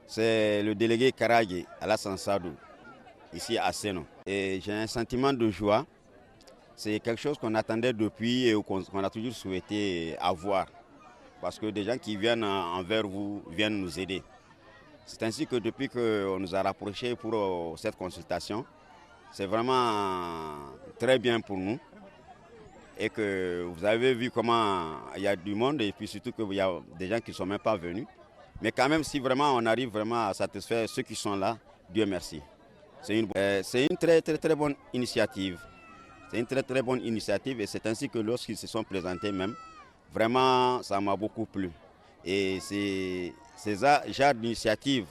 C'est le délégué Karagé Alassane Sadou, ici à Seno. Et j'ai un sentiment de joie. C'est quelque chose qu'on attendait depuis et qu'on a toujours souhaité avoir. Parce que des gens qui viennent envers vous viennent nous aider. C'est ainsi que depuis qu'on nous a rapprochés pour cette consultation, c'est vraiment très bien pour nous. Et que vous avez vu comment il y a du monde et puis surtout qu'il y a des gens qui ne sont même pas venus. Mais quand même, si vraiment on arrive vraiment à satisfaire ceux qui sont là, Dieu merci. C'est une très bonne initiative. C'est une très bonne initiative et c'est ainsi que lorsqu'ils se sont présentés même, vraiment ça m'a beaucoup plu. Et c'est ces genres d'initiatives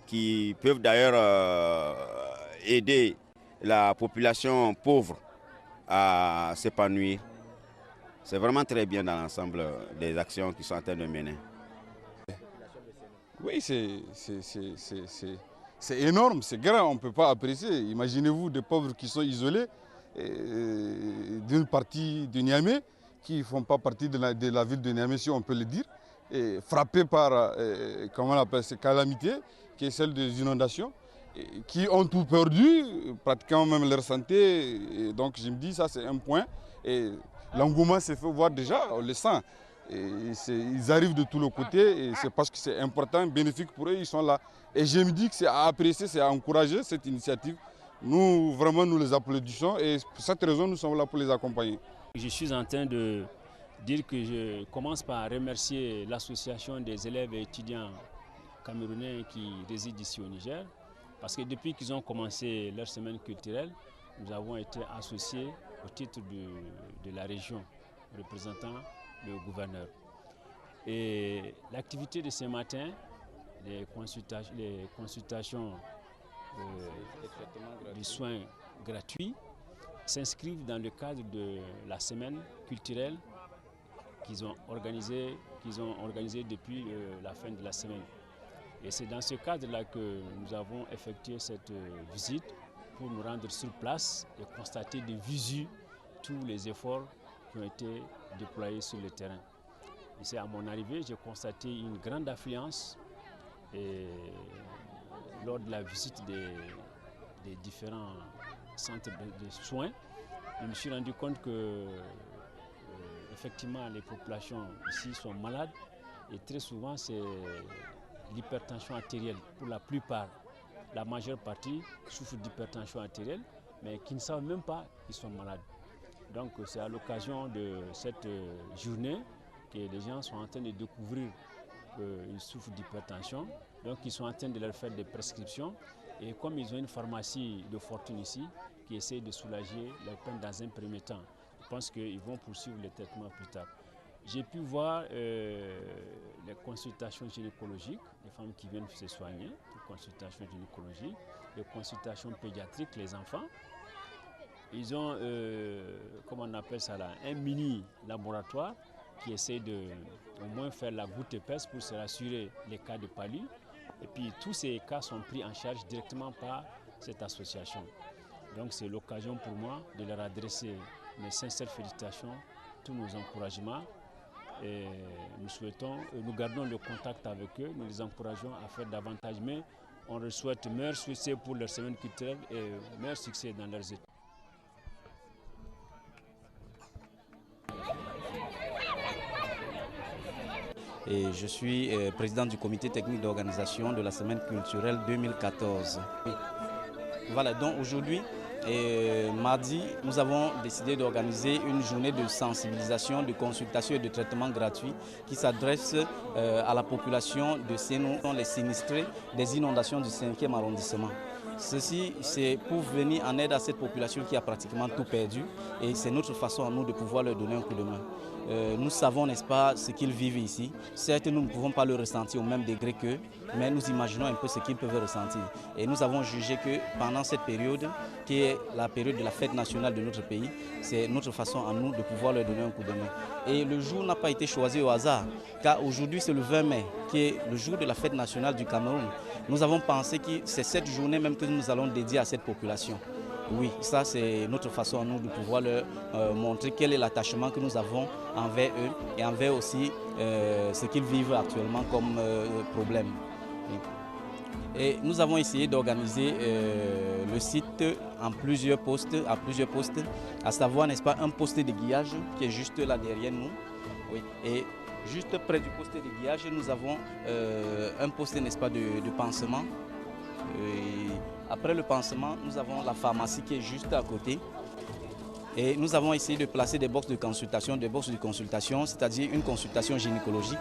qui peuvent d'ailleurs aider la population pauvre à s'épanouir. C'est vraiment très bien dans l'ensemble des actions qui sont en train de mener. Oui, c'est énorme, c'est grand, on ne peut pas apprécier. Imaginez-vous des pauvres qui sont isolés d'une partie de Niamey, qui ne font pas partie de la ville de Niamey, si on peut le dire, et frappés par, comment on appelle, ces calamités, qui est celle des inondations, qui ont tout perdu, pratiquement même leur santé. Et donc je me dis, ça c'est un point. Et l'engouement s'est fait voir déjà, on le sent. Ils arrivent de tous les côtés et c'est parce que c'est important, bénéfique pour eux, ils sont là. Et je me dis que c'est à apprécier, c'est à encourager cette initiative. Nous, vraiment, nous les applaudissons et pour cette raison, nous sommes là pour les accompagner. Je suis en train de dire que je commence par remercier l'association des élèves et étudiants camerounais qui résident ici au Niger, parce que depuis qu'ils ont commencé leur semaine culturelle, nous avons été associés au titre de la région, représentant le gouverneur. Et l'activité de ce matin, les consultations de soins gratuits, s'inscrivent dans le cadre de la semaine culturelle qu'ils ont organisée depuis la fin de la semaine. Et c'est dans ce cadre-là que nous avons effectué cette visite pour nous rendre sur place et constater de visu tous les efforts qui ont été déployés sur le terrain. Et c'est à mon arrivée, j'ai constaté une grande affluence lors de la visite des différents centres de soins. Je me suis rendu compte que effectivement les populations ici sont malades et très souvent c'est l'hypertension artérielle. Pour la plupart, la majeure partie souffrent d'hypertension artérielle mais qui ne savent même pas qu'ils sont malades. Donc c'est à l'occasion de cette journée que les gens sont en train de découvrir qu'ils souffrent d'hypertension. Donc ils sont en train de leur faire des prescriptions. Et comme ils ont une pharmacie de fortune ici, qui essaie de soulager leurs peines dans un premier temps, je pense qu'ils vont poursuivre les traitements plus tard. J'ai pu voir les consultations gynécologiques, les femmes qui viennent se soigner, les consultations gynécologiques, les consultations pédiatriques, les enfants. Ils ont, comment on appelle ça là, un mini laboratoire qui essaie de au moins faire la goutte épaisse pour se rassurer les cas de palu. Et puis tous ces cas sont pris en charge directement par cette association. Donc c'est l'occasion pour moi de leur adresser mes sincères félicitations, tous nos encouragements. Et nous gardons le contact avec eux, nous les encourageons à faire davantage, mais on leur souhaite meilleur succès pour leur semaine culturelle et meilleur succès dans leurs études. Et je suis président du comité technique d'organisation de la semaine culturelle 2014. Voilà, donc aujourd'hui, mardi, nous avons décidé d'organiser une journée de sensibilisation, de consultation et de traitement gratuit qui s'adresse à la population de Seno, les sinistrés des inondations du 5e arrondissement. Ceci, c'est pour venir en aide à cette population qui a pratiquement tout perdu et c'est notre façon à nous de pouvoir leur donner un coup de main. Nous savons, n'est-ce pas, ce qu'ils vivent ici. Certes, nous ne pouvons pas le ressentir au même degré qu'eux, mais nous imaginons un peu ce qu'ils peuvent ressentir. Et nous avons jugé que pendant cette période, qui est la période de la fête nationale de notre pays, c'est notre façon à nous de pouvoir leur donner un coup de main. Et le jour n'a pas été choisi au hasard, car aujourd'hui c'est le 20 mai, qui est le jour de la fête nationale du Cameroun. Nous avons pensé que c'est cette journée même que nous allons dédier à cette population. Oui, ça c'est notre façon à nous de pouvoir leur montrer quel est l'attachement que nous avons envers eux et envers aussi ce qu'ils vivent actuellement comme problème. Oui. Et nous avons essayé d'organiser le site à plusieurs postes, à savoir, n'est-ce pas, un poste d'aiguillage qui est juste là derrière nous. Oui. Et juste près du poste d'aiguillage, nous avons un poste, n'est-ce pas, de pansement. Et après le pansement, nous avons la pharmacie qui est juste à côté. Et nous avons essayé de placer des boxes de consultation, c'est-à-dire une consultation gynécologique,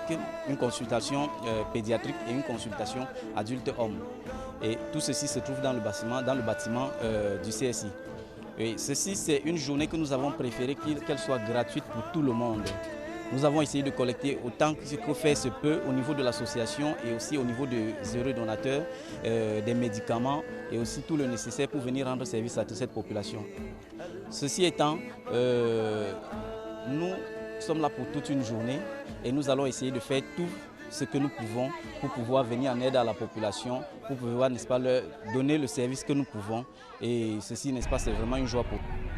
une consultation pédiatrique et une consultation adulte-homme. Et tout ceci se trouve dans le bâtiment du CSI. Et ceci, c'est une journée que nous avons préféré qu'elle soit gratuite pour tout le monde. Nous avons essayé de collecter autant que faire se peut au niveau de l'association et aussi au niveau des heureux donateurs, des médicaments et aussi tout le nécessaire pour venir rendre service à toute cette population. Ceci étant, nous sommes là pour toute une journée et nous allons essayer de faire tout ce que nous pouvons pour pouvoir venir en aide à la population, pour pouvoir, n'est-ce pas, leur donner le service que nous pouvons. Et ceci, n'est-ce pas, c'est vraiment une joie pour nous.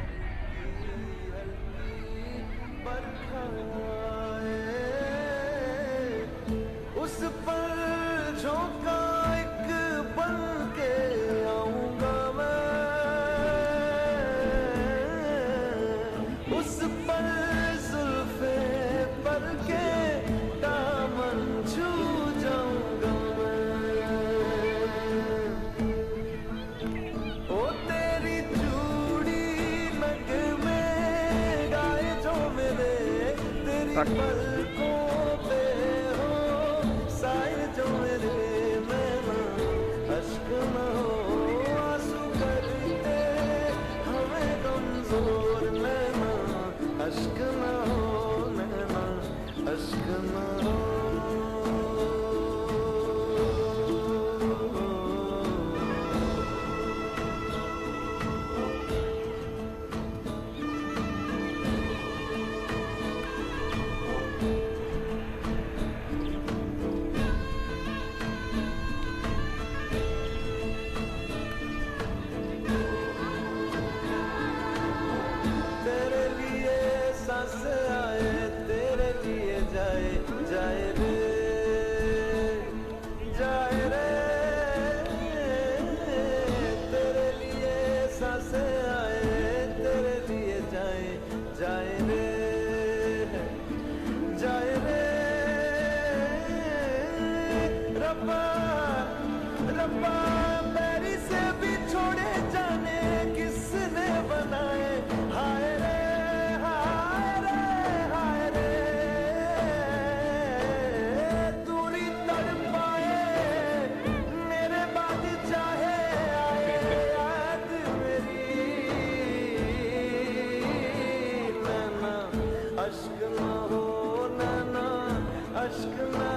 aşkına